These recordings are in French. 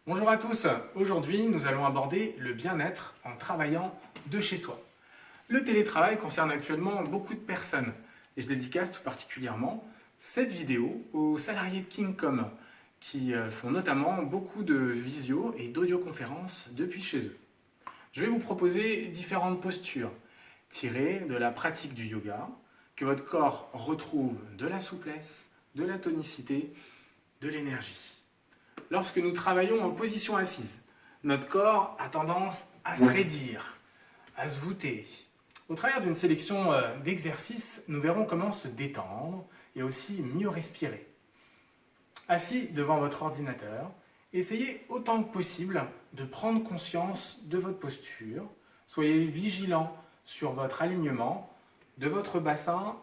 Bonjour à tous, aujourd'hui nous allons aborder le bien-être en travaillant de chez soi. Le télétravail concerne actuellement beaucoup de personnes et je dédicace tout particulièrement cette vidéo aux salariés de Kingcom qui font notamment beaucoup de visio et d'audioconférences depuis chez eux. Je vais vous proposer différentes postures tirées de la pratique du yoga, que votre corps retrouve de la souplesse, de la tonicité, de l'énergie. Lorsque nous travaillons en position assise, notre corps a tendance à se raidir, à se voûter. Au travers d'une sélection d'exercices, nous verrons comment se détendre et aussi mieux respirer. Assis devant votre ordinateur, essayez autant que possible de prendre conscience de votre posture. Soyez vigilant sur votre alignement de votre bassin,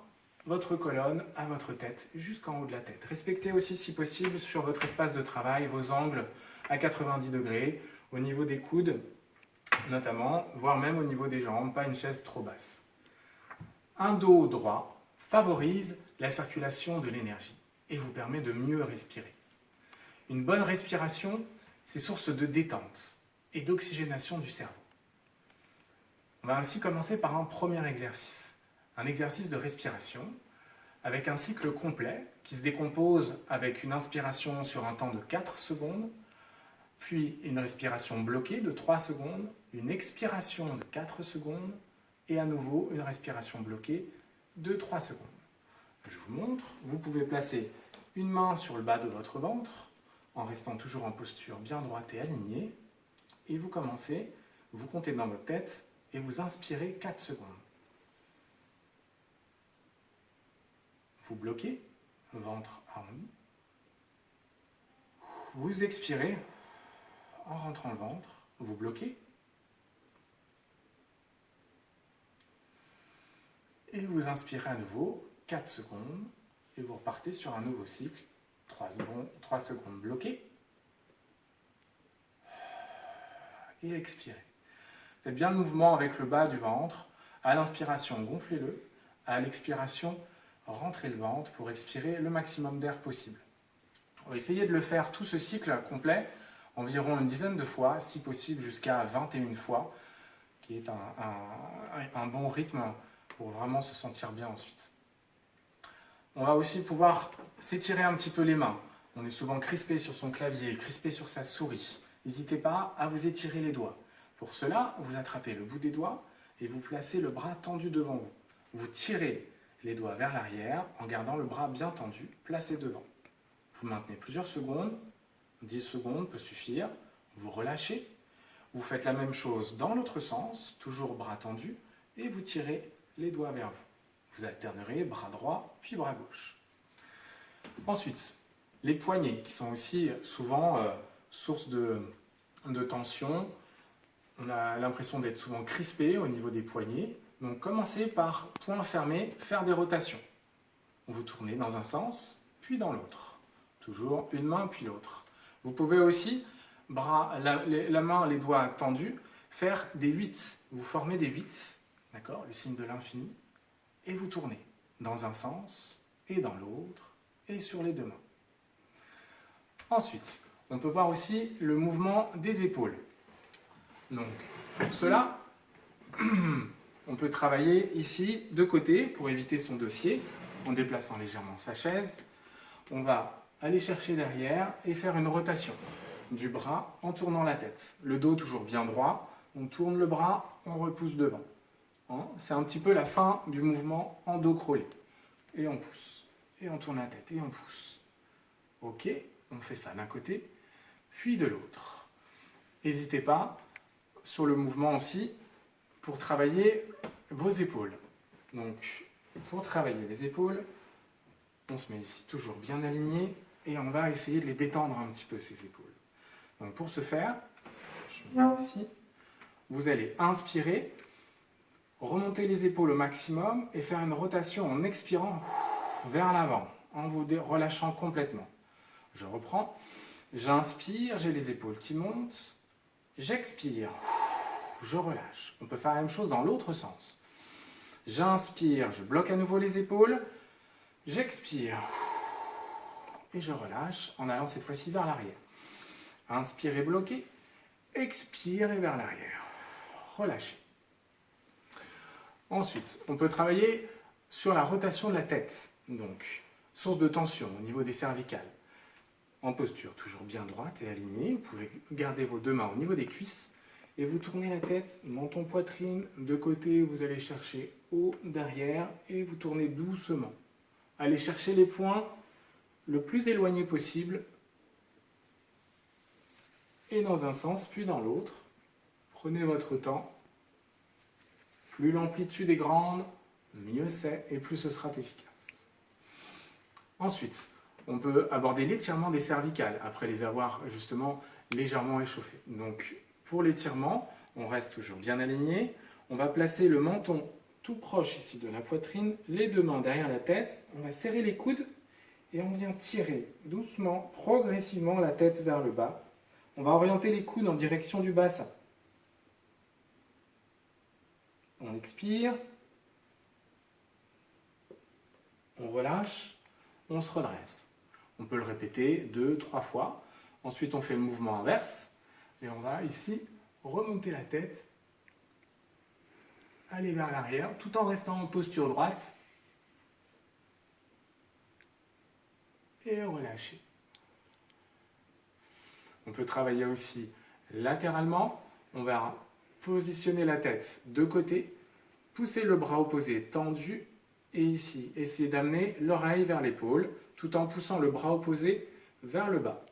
votre colonne à votre tête, jusqu'en haut de la tête. Respectez aussi, si possible, sur votre espace de travail, vos angles à 90 degrés, au niveau des coudes notamment, voire même au niveau des jambes, pas une chaise trop basse. Un dos droit favorise la circulation de l'énergie et vous permet de mieux respirer. Une bonne respiration, c'est source de détente et d'oxygénation du cerveau. On va ainsi commencer par un premier exercice. Un exercice de respiration avec un cycle complet qui se décompose avec une inspiration sur un temps de 4 secondes, puis une respiration bloquée de 3 secondes, une expiration de 4 secondes et à nouveau une respiration bloquée de 3 secondes. Je vous montre, vous pouvez placer une main sur le bas de votre ventre en restant toujours en posture bien droite et alignée et vous commencez, vous comptez dans votre tête et vous inspirez 4 secondes. Vous bloquez, ventre arrondi. Vous expirez en rentrant le ventre, vous bloquez. Et vous inspirez à nouveau 4 secondes et vous repartez sur un nouveau cycle. 3 secondes bloquées. Et expirez. Faites bien le mouvement avec le bas du ventre. À l'inspiration, gonflez-le. À l'expiration, rentrez le ventre pour expirer le maximum d'air possible. Essayez de le faire tout ce cycle complet, environ une dizaine de fois, si possible jusqu'à 21 fois, qui est un bon rythme pour vraiment se sentir bien ensuite. On va aussi pouvoir s'étirer un petit peu les mains. On est souvent crispé sur son clavier, crispé sur sa souris. N'hésitez pas à vous étirer les doigts. Pour cela, vous attrapez le bout des doigts et vous placez le bras tendu devant vous. Vous tirez les doigts vers l'arrière en gardant le bras bien tendu, placé devant. Vous maintenez plusieurs secondes, 10 secondes peut suffire, vous relâchez. Vous faites la même chose dans l'autre sens, toujours bras tendu, et vous tirez les doigts vers vous. Vous alternerez bras droit puis bras gauche. Ensuite, les poignets qui sont aussi souvent source de tension. On a l'impression d'être souvent crispé au niveau des poignets. Donc commencez par poing fermé, faire des rotations. Vous tournez dans un sens, puis dans l'autre. Toujours une main, puis l'autre. Vous pouvez aussi, la main, les doigts tendus, faire des 8. Vous formez des 8, d'accord, le signe de l'infini, et vous tournez dans un sens, et dans l'autre, et sur les deux mains. Ensuite, on peut voir aussi le mouvement des épaules. Donc, pour cela, on peut travailler ici de côté pour éviter son dossier en déplaçant légèrement sa chaise. On va aller chercher derrière et faire une rotation du bras en tournant la tête. Le dos toujours bien droit, on tourne le bras, on repousse devant. C'est un petit peu la fin du mouvement en dos crawlé. Et on pousse, et on tourne la tête, et on pousse. Ok, on fait ça d'un côté, puis de l'autre. N'hésitez pas sur le mouvement aussi pour travailler vos épaules. Donc, pour travailler les épaules, on se met ici toujours bien aligné et on va essayer de les détendre un petit peu, ces épaules. Donc, pour ce faire, je me mets ici, vous allez inspirer, remonter les épaules au maximum et faire une rotation en expirant vers l'avant, en vous relâchant complètement. Je reprends, j'inspire, j'ai les épaules qui montent, j'expire, je relâche. On peut faire la même chose dans l'autre sens. J'inspire, je bloque à nouveau les épaules, j'expire et je relâche en allant cette fois-ci vers l'arrière. Inspirez, bloquez. Expirez vers l'arrière. Relâchez. Ensuite, on peut travailler sur la rotation de la tête. Donc, source de tension au niveau des cervicales. En posture toujours bien droite et alignée. Vous pouvez garder vos deux mains au niveau des cuisses. Et vous tournez la tête, menton, poitrine. De côté, vous allez chercher haut, derrière. Et vous tournez doucement. Allez chercher les points le plus éloigné possible. Et dans un sens, puis dans l'autre. Prenez votre temps. Plus l'amplitude est grande, mieux c'est et plus ce sera efficace. Ensuite, on peut aborder l'étirement des cervicales après les avoir justement légèrement échauffées. Donc, pour l'étirement, on reste toujours bien aligné. On va placer le menton tout proche ici de la poitrine, les deux mains derrière la tête. On va serrer les coudes et on vient tirer doucement, progressivement la tête vers le bas. On va orienter les coudes en direction du bassin. On expire, on relâche, on se redresse. On peut le répéter 2-3 fois. Ensuite, on fait le mouvement inverse. Et on va ici remonter la tête, aller vers l'arrière, tout en restant en posture droite. Et relâcher. On peut travailler aussi latéralement. On va positionner la tête de côté, pousser le bras opposé tendu et ici, essayer d'amener l'oreille vers l'épaule tout en poussant le bras opposé vers le bas.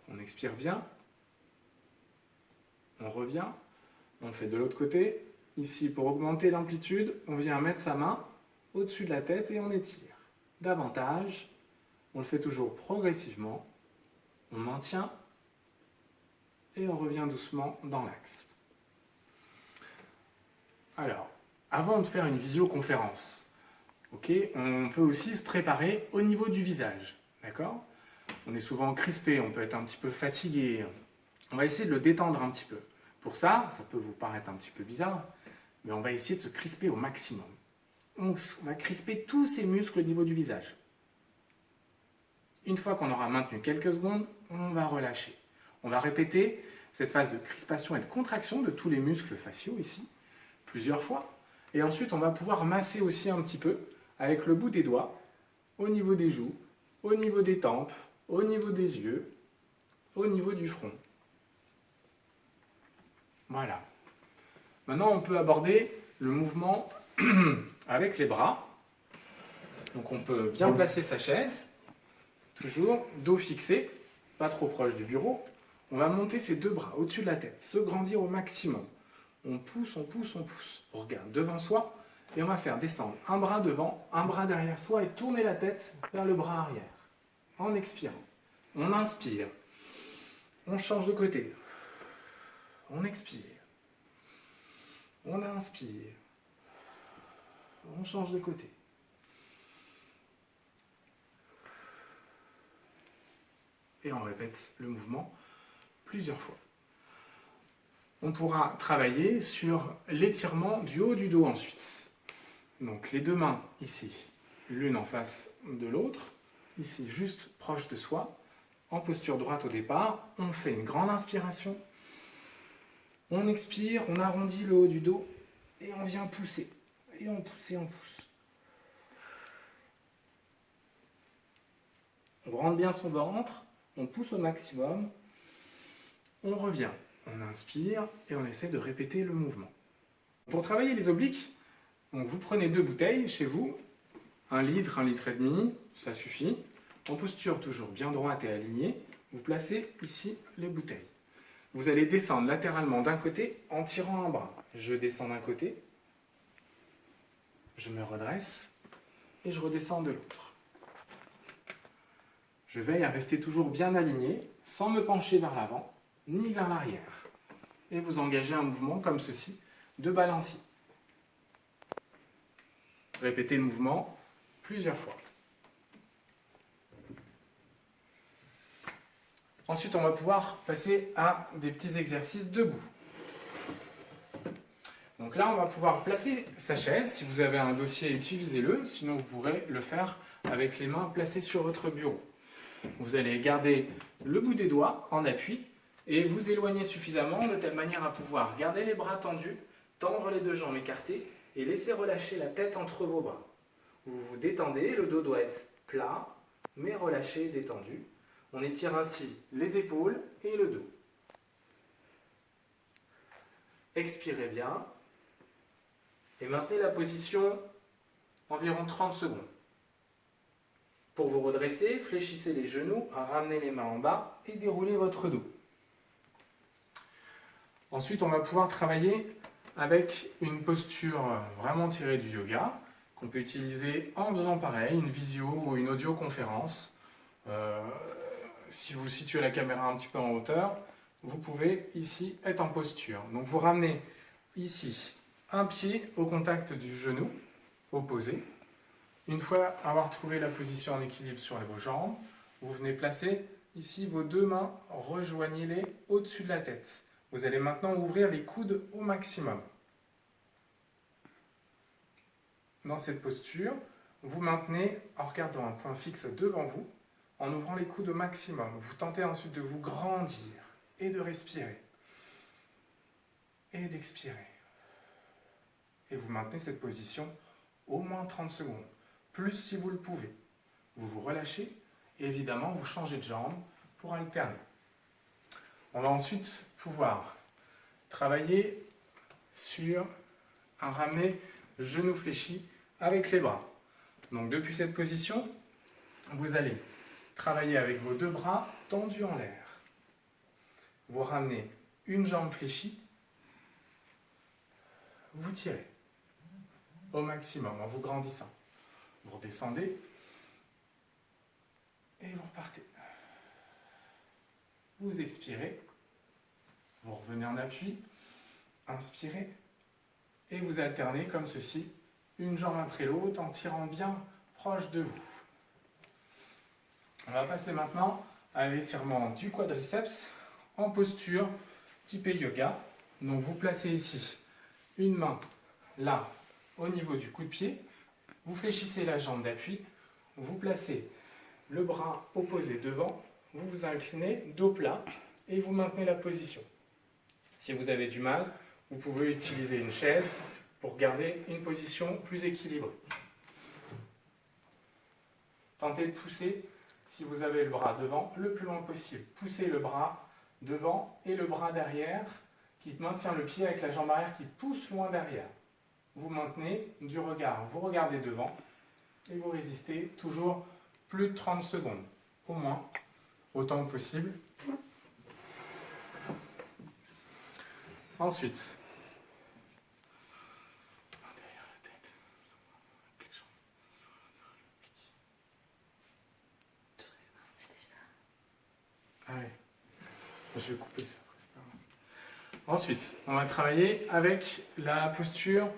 On expire bien, on revient, on le fait de l'autre côté. Ici, pour augmenter l'amplitude, on vient mettre sa main au-dessus de la tête et on étire. Davantage, on le fait toujours progressivement, on maintient et on revient doucement dans l'axe. Alors, avant de faire une visioconférence, on peut aussi se préparer au niveau du visage. D'accord ? On est souvent crispé, on peut être un petit peu fatigué. On va essayer de le détendre un petit peu. Pour ça, ça peut vous paraître un petit peu bizarre, mais on va essayer de se crisper au maximum. On va crisper tous ces muscles au niveau du visage. Une fois qu'on aura maintenu quelques secondes, on va relâcher. On va répéter cette phase de crispation et de contraction de tous les muscles faciaux ici, plusieurs fois. Et ensuite, on va pouvoir masser aussi un petit peu avec le bout des doigts, au niveau des joues, au niveau des tempes, au niveau des yeux, au niveau du front. Voilà. Maintenant, on peut aborder le mouvement avec les bras. Donc, on peut bien placer sa chaise, toujours dos fixé, pas trop proche du bureau. On va monter ses deux bras au-dessus de la tête, se grandir au maximum. On pousse, on pousse, on pousse. On regarde devant soi et on va faire descendre un bras devant, un bras derrière soi et tourner la tête vers le bras arrière. En expirant. On inspire. On change de côté. On expire. On inspire. On change de côté. Et on répète le mouvement plusieurs fois. On pourra travailler sur l'étirement du haut du dos ensuite. Donc les deux mains ici, l'une en face de l'autre, ici juste proche de soi, en posture droite au départ. On fait une grande inspiration. On expire, on arrondit le haut du dos et on vient pousser. Et on pousse et on pousse. On rentre bien son ventre, on pousse au maximum, on revient. On inspire et on essaie de répéter le mouvement. Pour travailler les obliques, donc vous prenez 2 bouteilles chez vous, 1 litre, 1 litre et demi, ça suffit. En posture toujours bien droite et alignée, vous placez ici les bouteilles. Vous allez descendre latéralement d'un côté en tirant un bras. Je descends d'un côté, je me redresse et je redescends de l'autre. Je veille à rester toujours bien aligné, sans me pencher vers l'avant, ni vers l'arrière. Et vous engagez un mouvement comme ceci, de balancier. Répétez le mouvement plusieurs fois. Ensuite, on va pouvoir passer à des petits exercices debout. Donc là, on va pouvoir placer sa chaise. Si vous avez un dossier, utilisez-le. Sinon, vous pourrez le faire avec les mains placées sur votre bureau. Vous allez garder le bout des doigts en appui et vous éloigner suffisamment de telle manière à pouvoir garder les bras tendus, tendre les deux jambes écartées et laisser relâcher la tête entre vos bras. Vous vous détendez, le dos doit être plat, mais relâché, détendu. On étire ainsi les épaules et le dos. Expirez bien et maintenez la position environ 30 secondes. Pour vous redresser, fléchissez les genoux, ramenez les mains en bas et déroulez votre dos. Ensuite, on va pouvoir travailler avec une posture vraiment tirée du yoga qu'on peut utiliser en faisant pareil, une visio ou une audioconférence. Si vous situez la caméra un petit peu en hauteur, vous pouvez ici être en posture. Donc vous ramenez ici un pied au contact du genou opposé. Une fois avoir trouvé la position en équilibre sur vos jambes, vous venez placer ici vos deux mains, rejoignez-les au-dessus de la tête. Vous allez maintenant ouvrir les coudes au maximum. Dans cette posture, vous maintenez en regardant un point fixe devant vous, en ouvrant les coudes au maximum. Vous tentez ensuite de vous grandir et de respirer et d'expirer. Et vous maintenez cette position au moins 30 secondes. Plus si vous le pouvez. Vous vous relâchez et évidemment vous changez de jambe pour alterner. On va ensuite pouvoir travailler sur un ramené genou fléchi avec les bras. Donc depuis cette position, vous allez travailler avec vos deux bras tendus en l'air. Vous ramenez une jambe fléchie, vous tirez au maximum en vous grandissant. Vous redescendez et vous repartez. Vous expirez, vous revenez en appui, inspirez et vous alternez comme ceci, une jambe après l'autre en tirant bien proche de vous. On va passer maintenant à l'étirement du quadriceps en posture typée yoga. Donc vous placez ici une main là au niveau du coup de pied. Vous fléchissez la jambe d'appui, vous placez le bras opposé devant, vous vous inclinez, dos plat, et vous maintenez la position. Si vous avez du mal, vous pouvez utiliser une chaise pour garder une position plus équilibrée. Tentez de pousser, si vous avez le bras devant, le plus loin possible. Poussez le bras devant et le bras derrière qui maintient le pied avec la jambe arrière qui pousse loin derrière. Vous maintenez du regard, vous regardez devant et vous résistez toujours plus de 30 secondes, au moins, autant que possible. Ensuite, derrière la tête, avec les jambes. C'était ça. Ah oui, je vais couper ça. C'est pas grave. Ensuite, on va travailler avec la posture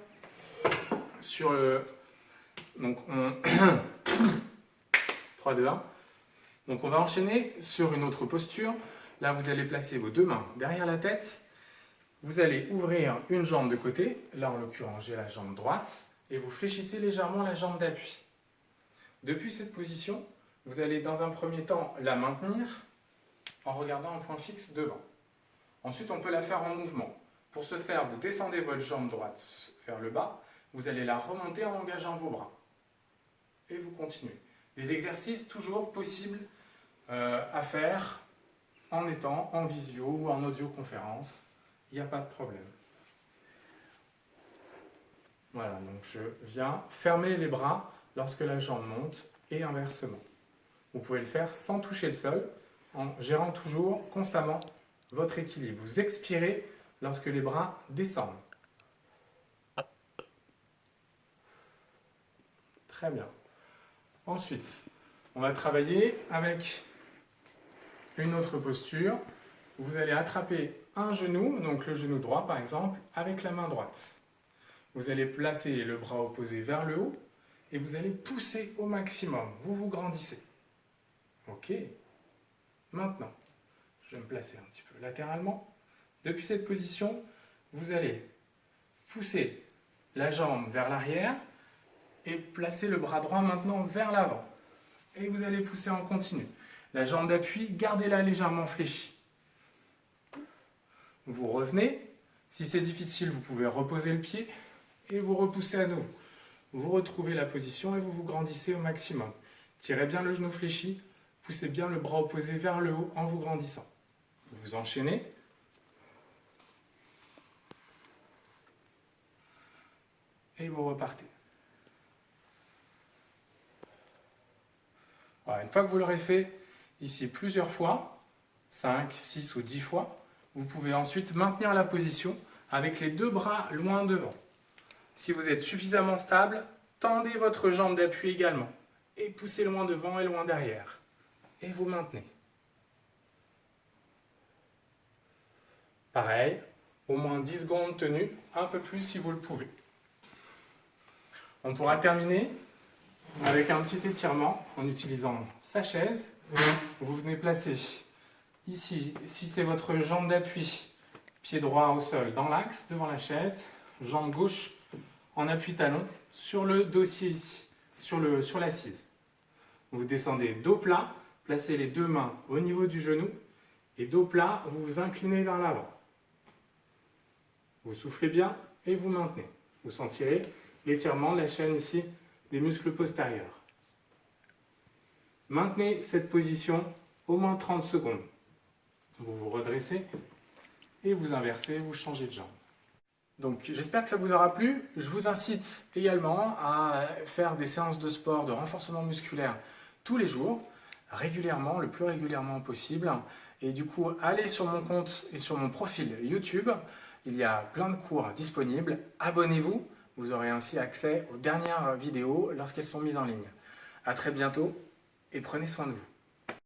sur le... Donc, 3, 2, 1. Donc, on va enchaîner sur une autre posture. Là, vous allez placer vos deux mains derrière la tête. Vous allez ouvrir une jambe de côté. Là, en l'occurrence, j'ai la jambe droite. Et vous fléchissez légèrement la jambe d'appui. Depuis cette position, vous allez dans un premier temps la maintenir en regardant un point fixe devant. Ensuite, on peut la faire en mouvement. Pour ce faire, vous descendez votre jambe droite vers le bas. Vous allez la remonter en engageant vos bras. Et vous continuez. Des exercices toujours possibles à faire en étant en visio ou en audioconférence. Il n'y a pas de problème. Voilà, donc je viens fermer les bras lorsque la jambe monte et inversement. Vous pouvez le faire sans toucher le sol, en gérant toujours constamment votre équilibre. Vous expirez lorsque les bras descendent. Très bien. Ensuite, on va travailler avec une autre posture. Vous allez attraper un genou, donc le genou droit par exemple, avec la main droite. Vous allez placer le bras opposé vers le haut et vous allez pousser au maximum. Vous vous grandissez. Ok. Maintenant, je vais me placer un petit peu latéralement. Depuis cette position, vous allez pousser la jambe vers l'arrière et placer le bras droit maintenant vers l'avant. Et vous allez pousser en continu. La jambe d'appui, gardez-la légèrement fléchie. Vous revenez. Si c'est difficile, vous pouvez reposer le pied et vous repoussez à nouveau. Vous retrouvez la position et vous vous grandissez au maximum. Tirez bien le genou fléchi, poussez bien le bras opposé vers le haut en vous grandissant. Vous enchaînez. Et vous repartez. Voilà, une fois que vous l'aurez fait ici plusieurs fois, 5, 6 ou 10 fois, vous pouvez ensuite maintenir la position avec les deux bras loin devant. Si vous êtes suffisamment stable, tendez votre jambe d'appui également et poussez loin devant et loin derrière. Et vous maintenez. Pareil, au moins 10 secondes tenues, un peu plus si vous le pouvez. On pourra terminer avec un petit étirement en utilisant sa chaise. Vous venez placer ici, si c'est votre jambe d'appui, pied droit au sol dans l'axe devant la chaise, jambe gauche en appui talon sur le dossier ici, sur l'assise. Vous descendez dos plat, placez les deux mains au niveau du genou et dos plat, vous vous inclinez vers l'avant. Vous soufflez bien et vous maintenez. Vous sentirez l'étirement de la chaîne ici des muscles postérieurs. Maintenez cette position au moins 30 secondes. Vous vous redressez et vous inversez, vous changez de jambe. Donc j'espère que ça vous aura plu. Je vous incite également à faire des séances de sport, de renforcement musculaire tous les jours, régulièrement, le plus régulièrement possible. Et du coup, allez sur mon compte et sur mon profil YouTube. Il y a plein de cours disponibles. Abonnez-vous. Vous aurez ainsi accès aux dernières vidéos lorsqu'elles sont mises en ligne. À très bientôt et prenez soin de vous.